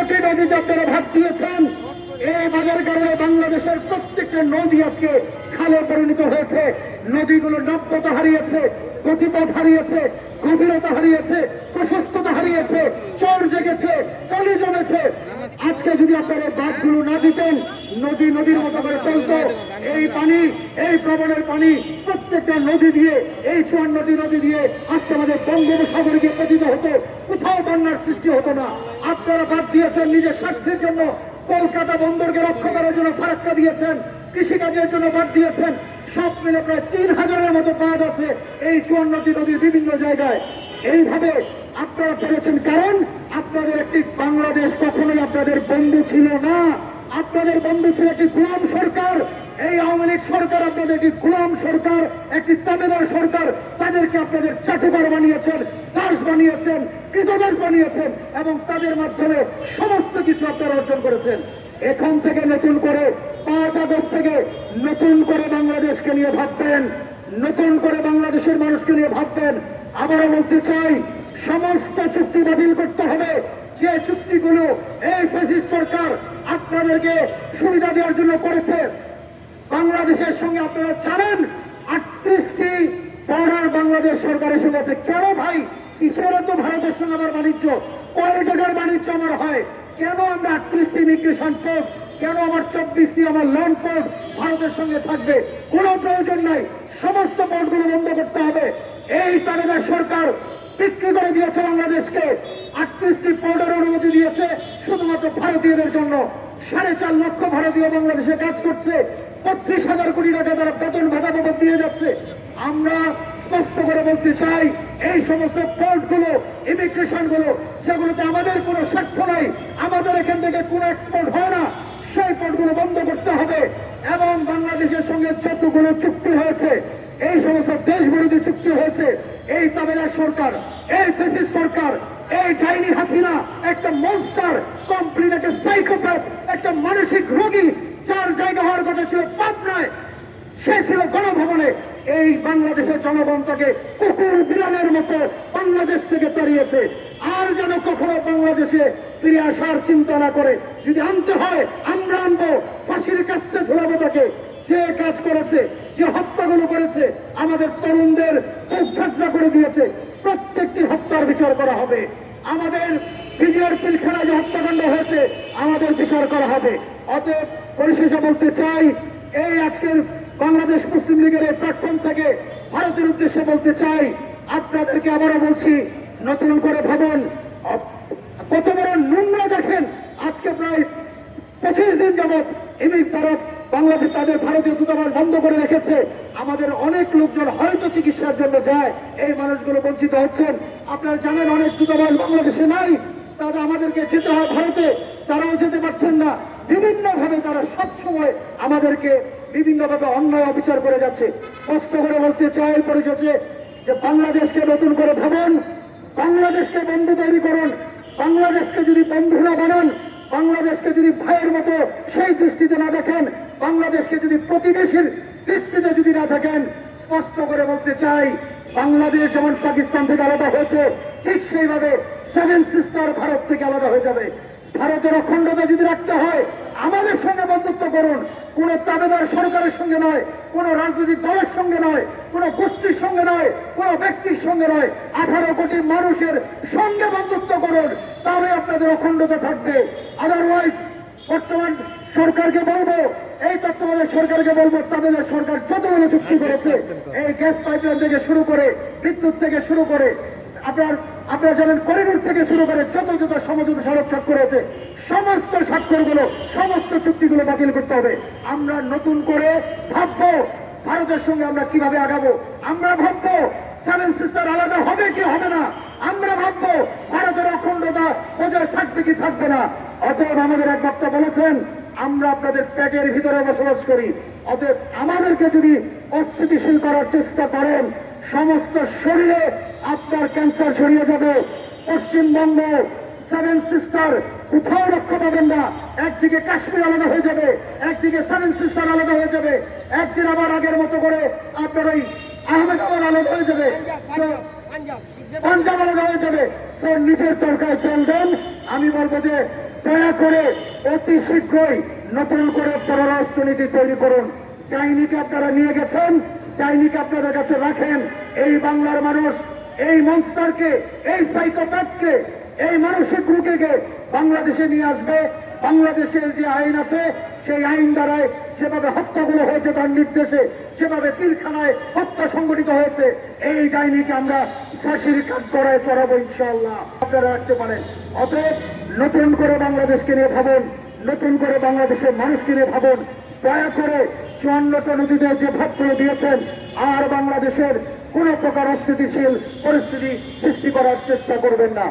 কোটি নদীতে আপনারা ভাগ দিয়েছেন। এই ভাগের কারণে বাংলাদেশের প্রত্যেকটা নদী আজকে খালে পরিণত হয়েছে। নদীগুলো নব্যতা হারিয়েছে, গতিপথ হারিয়েছে, গভীরতা হারিয়েছে, প্রশস্ততা হারিয়েছে, চর জেগেছে, পানি জমেছে। আজকে যদি আপনারা বাঁধগুলো না দিতেন, নদী নদীর মতো করে চলতো। এই পানি, এই প্রবণের পানি প্রত্যেকটা নদী দিয়ে, এই 54টি নদী দিয়ে আজকে আমাদের বঙ্গোপসাগরে গিয়ে পতিত হতো, কোথাও বন্যার সৃষ্টি হতো না। আপনারা বাদ দিয়েছেন নিজের স্বার্থের জন্য। কলকাতা বন্দরকে রক্ষা করার জন্য ফারাক্কা দিয়েছেন, কৃষিকাজের জন্য বাদ দিয়েছেন। সব মিলে প্রায় 3000-এর মতো বাঁধ আছে এই 54টি নদীর বিভিন্ন জায়গায়। এইভাবে আপনারা পেরেছেন, কারণ আপনাদের একটি বাংলাদেশ কখনোই আপনাদের বন্ধু ছিল না। আপনাদের বন্ধু ছিল একটি গোলাম সরকার। এই আওয়ামী লীগ সরকার আপনাদের একটি গোলাম সরকার, একটি তাবেদার সরকার। তাদেরকে আপনাদের চাটুকার বানিয়েছেন, দাস বানিয়েছেন, কৃতদাস বানিয়েছেন এবং তাদের মাধ্যমে সমস্ত কিছু আপনারা অর্জন করেছেন। এখন থেকে নতুন করে 5 আগস্ট থেকে নতুন করে বাংলাদেশকে নিয়ে ভাববেন, নতুন করে বাংলাদেশের মানুষকে নিয়ে ভাববেন। আবারও বলতে চাই, সমস্ত চুক্তি বাতিল করতে হবে। যে চুক্তিগুলো এই ফ্যাসিস্ট সরকার আপনাদেরকে সুবিধা দেওয়ার জন্য করেছে। বাংলাদেশের সঙ্গে আপনারা জানেন 38টি বর্ডার বাংলাদেশ সরকারের সঙ্গে আছে। কেন ভাই, কিসের এত ভারতের সঙ্গে আমার বাণিজ্য? কয় টাকার বাণিজ্য আমার হয়? কেন আমরা 38টি ইমিগ্রেশন পোর্ট, কেন আমার 24টি আমার ল্যান্ড পোর্ট ভারতের সঙ্গে থাকবে? কোনো প্রয়োজন নাই। সমস্ত পোর্টগুলো বন্ধ করতে হবে। এই তাবেদার সরকার বিক্রি করে দিয়েছে বাংলাদেশকে। 38টি পোর্টের অনুমতি দিয়েছে শুধুমাত্র ভারতীয়দের জন্য। 4.5 লক্ষ ভারতীয় বাংলাদেশে কাজ করছে। 35,000 কোটি টাকা তারা বেতন ভাতা বাবদ দিয়ে যাচ্ছে। আমরা স্পষ্ট করে বলতে চাই, এই সমস্ত পোর্টগুলো, ইমিগ্রেশনগুলো, যেগুলোতে আমাদের কোনো স্বার্থ নাই, আমাদের এখান থেকে কোনো এক্সপোর্ট হয় না, সেই পোর্টগুলো বন্ধ করতে হবে। এবং বাংলাদেশের সঙ্গে যতগুলো চুক্তি হয়েছে, এই সমস্ত দেশ বিরোধী চুক্তি হয়েছে, এই তাবেদার সরকার, এই ফ্যাসিস্ট সরকার, এই ডাইনি হাসিনা একটা মনস্টার, কমপ্লিট একটা সাইকোপ্যাথ, একটা মানসিক রোগী। যার জায়গা হওয়ার কথা ছিল পাবনায়, সে ছিল গণভবনে। এই বাংলাদেশের জনগণ তাকে কুকুর বিড়ালের মতো বাংলাদেশ থেকে তাড়িয়েছে। আর যেন কখনো বাংলাদেশে ফিরে আসার চিন্তা না করে। যদি আনতে হয় আমরা আনবো, ফাঁসির কাছে ঝোলাবো তাকে। যে কাজ করেছে, যে হত্যাগুলো করেছে, আমাদের তরুণদের খুব ঝাঁঝরা করে দিয়েছে, প্রত্যেকটি হত্যার বিচার করা হবে। আমাদের বিজয়ের পিলখানায় যে হত্যাকাণ্ড হয়েছে, আমাদের বিচার করা হবে। অতএব পরিশেষে বলতে চাই, এই আজকের বাংলাদেশ মুসলিম লীগের এই প্ল্যাটফর্ম থেকে ভারতের উদ্দেশ্যে বলতে চাই, আপনাদেরকে আবারও বলছি, নতুন করে ভাবুন। কত বড় নোংরা দেখেন। আজকে প্রায় 25 দিন যাবৎ তারা বাংলাদেশ তাদের ভারতীয় দূতাবাস বন্ধ করে রেখেছে। আমাদের অনেক লোকজন হয়তো চিকিৎসার জন্য যায়, এই মানুষগুলো বঞ্চিত হচ্ছেন। আপনারা জানেন অনেক দূতাবাস বাংলাদেশে নাই, তারা আমাদেরকে যেতে হয় ভারতে, তারাও যেতে পারছেন না। বিভিন্নভাবে তারা সবসময় আমাদেরকে বিভিন্নভাবে অন্যায় অবিচার করে যাচ্ছে। স্পষ্ট করে বলতে চাই পরিশেষে যে বাংলাদেশকে নতুন করে ভাবুন, বাংলাদেশকে বন্ধু তৈরি করুন। বাংলাদেশকে যদি বন্ধু না বানান, বাংলাদেশকে যদি ভাইয়ের মতো সেই দৃষ্টিতে না দেখেন, বাংলাদেশকে যদি প্রতিবেশীর দৃষ্টিতে যদি না দেখেন, স্পষ্ট করে বলতে চাই, বাংলাদেশ যেমন পাকিস্তান থেকে আলাদা হয়েছে, ঠিক সেইভাবে 7 সিস্টার ভারত থেকে আলাদা হয়ে যাবে। ভারতের অখণ্ডতা যদি রাখতে হয়, আমাদের সঙ্গে বন্ধুত্ব করুন। কোন তাবেদার সরকারের সঙ্গে নয়, কোন রাজনৈতিক দলের সঙ্গে নয়, কোন গোষ্ঠীর সঙ্গে নয়, কোন ব্যক্তির সঙ্গে নয়, 18 কোটি মানুষের সঙ্গে বন্ধুত্ব করুন। তাহলে আপনাদের অখণ্ডতা থাকবে। আদারওয়াইজ বর্তমান সরকারকে বলবো, এই তত্ত্বাবধায়ক সরকারকে বলবো, তাবেদার সরকার যতগুলো চুক্তি করেছে, এই গ্যাস পাইপলাইন থেকে শুরু করে, বিদ্যুৎ থেকে শুরু করে, আপনারা জানেন করিডোর থেকে শুরু করে যত সমঝোতা স্মারক স্বাক্ষর হয়েছে, সমস্ত স্বাক্ষরগুলো, সমস্ত চুক্তিগুলো বাতিল করতে হবে। আমরা নতুন করে ভাববো ভারতের সঙ্গে আমরা কিভাবে আগাবো। আমরা ভাববো 7 সিস্টার আলাদা হবে কি হবে না। আমরা ভাববো ভারতের অখণ্ডতা বজায় থাকবে কি থাকবে না। অতএব আমাদের এক বক্তা বলেছেন, আমরা আপনাদের পেটের ভিতরে বসবাস করি। অতএব আমাদেরকে যদি অস্থিতিশীল করার চেষ্টা করেন, সমস্ত শরীরে আপনার ক্যান্সার ছড়িয়ে যাবে। পশ্চিমবঙ্গ 7 সিস্টার কোথাও রক্ষা পাবেন না। একদিকে কাশ্মীর আলাদা হয়ে যাবে, একদিকে 7 সিস্টার আলাদা হয়ে যাবে, একদিন আবার আগের মতো করে আপনার ওই আহমেদাবাদ আলাদা হয়ে যাবে, পাঞ্জাব আলাদা হয়ে যাবে। নিজের তরকায় তেল দেন। আমি বলবো যে দয়া করে অতি শীঘ্রই নতুন করে পররাষ্ট্রনীতি তৈরি করুন। ডাইনিকে আপনারা নিয়ে গেছেন, ডাইনিকে আপনাদের কাছে রাখেন। এই বাংলার মানুষ এই মনস্টারকে, এই সাইকোপ্যাথকে, এই মানসিক রোগীকে বাংলাদেশে নিয়ে আসবে। বাংলাদেশের যে আইন আছে সেই আইন দ্বারায় যেভাবে হত্যাগুলো হয়েছে তার নির্দেশে, যেভাবে পিলখানায় হত্যা সংগঠিত হয়েছে, এই ডাইনিকে আমরা ফাঁসির কাঠগড়ায় চড়াবো ইনশাআল্লাহ। আপনারা রাখতে পারেন। অতএব নতুন করে বাংলাদেশকে নিয়ে ভাবুন, নতুন করে বাংলাদেশের মানুষকে নিয়ে ভাবুন। দয়া করে 54টা নদীতে যে ভাবগুলো দিয়েছেন আর বাংলাদেশের কোন প্রকার অস্থিতিশীল পরিস্থিতি সৃষ্টি করার চেষ্টা করবেন না।